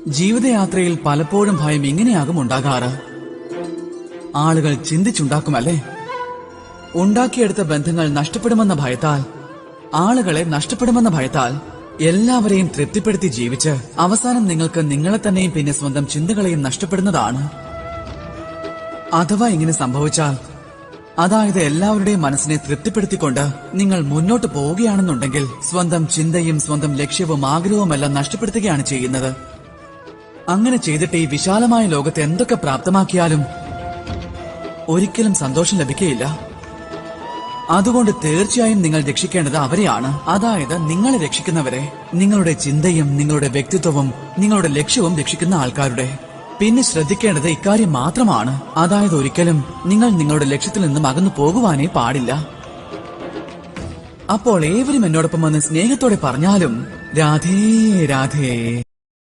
ജീവിതയാത്രയിൽ പലപ്പോഴും ഭയം ഇങ്ങനെയാകും ഉണ്ടാകാറ്. ആളുകൾ ചിന്തിച്ചുണ്ടാക്കുമല്ലേ? ഉണ്ടാക്കിയെടുത്ത ബന്ധങ്ങൾ നഷ്ടപ്പെടുമെന്ന ഭയത്താൽ, ആളുകളെ നഷ്ടപ്പെടുമെന്ന ഭയത്താൽ എല്ലാവരെയും തൃപ്തിപ്പെടുത്തി ജീവിച്ച് അവസാനം നിങ്ങൾക്ക് നിങ്ങളെ തന്നെയും പിന്നെ സ്വന്തം ചിന്തകളെയും നഷ്ടപ്പെടുന്നതാണ്. അഥവാ ഇങ്ങനെ സംഭവിച്ചാൽ, അതായത് എല്ലാവരുടെയും മനസ്സിനെ തൃപ്തിപ്പെടുത്തിക്കൊണ്ട് നിങ്ങൾ മുന്നോട്ട് പോവുകയാണെന്നുണ്ടെങ്കിൽ സ്വന്തം ചിന്തയും സ്വന്തം ലക്ഷ്യവും ആഗ്രഹവുമെല്ലാം നഷ്ടപ്പെടുത്തുകയാണ് ചെയ്യുന്നത്. അങ്ങനെ ചെയ്തിട്ട് ഈ വിശാലമായ ലോകത്ത് എന്തൊക്കെ പ്രാപ്തമാക്കിയാലും ഒരിക്കലും സന്തോഷം ലഭിക്കുകയില്ല. അതുകൊണ്ട് തീർച്ചയായും നിങ്ങൾ രക്ഷിക്കേണ്ടത് അവരെയാണ്, അതായത് നിങ്ങളെ രക്ഷിക്കുന്നവരെ, നിങ്ങളുടെ ചിന്തയും നിങ്ങളുടെ വ്യക്തിത്വവും നിങ്ങളുടെ ലക്ഷ്യവും രക്ഷിക്കുന്ന ആൾക്കാരുടെ. പിന്നെ ശ്രദ്ധിക്കേണ്ടത് ഇക്കാര്യം മാത്രമാണ്, അതായത് ഒരിക്കലും നിങ്ങൾ നിങ്ങളുടെ ലക്ഷ്യത്തിൽ നിന്നും അകന്നു പോകുവാനേ പാടില്ല. അപ്പോൾ ഏവരും എന്നോടൊപ്പം വന്ന് സ്നേഹത്തോടെ പറഞ്ഞാലും രാധേ രാധേ.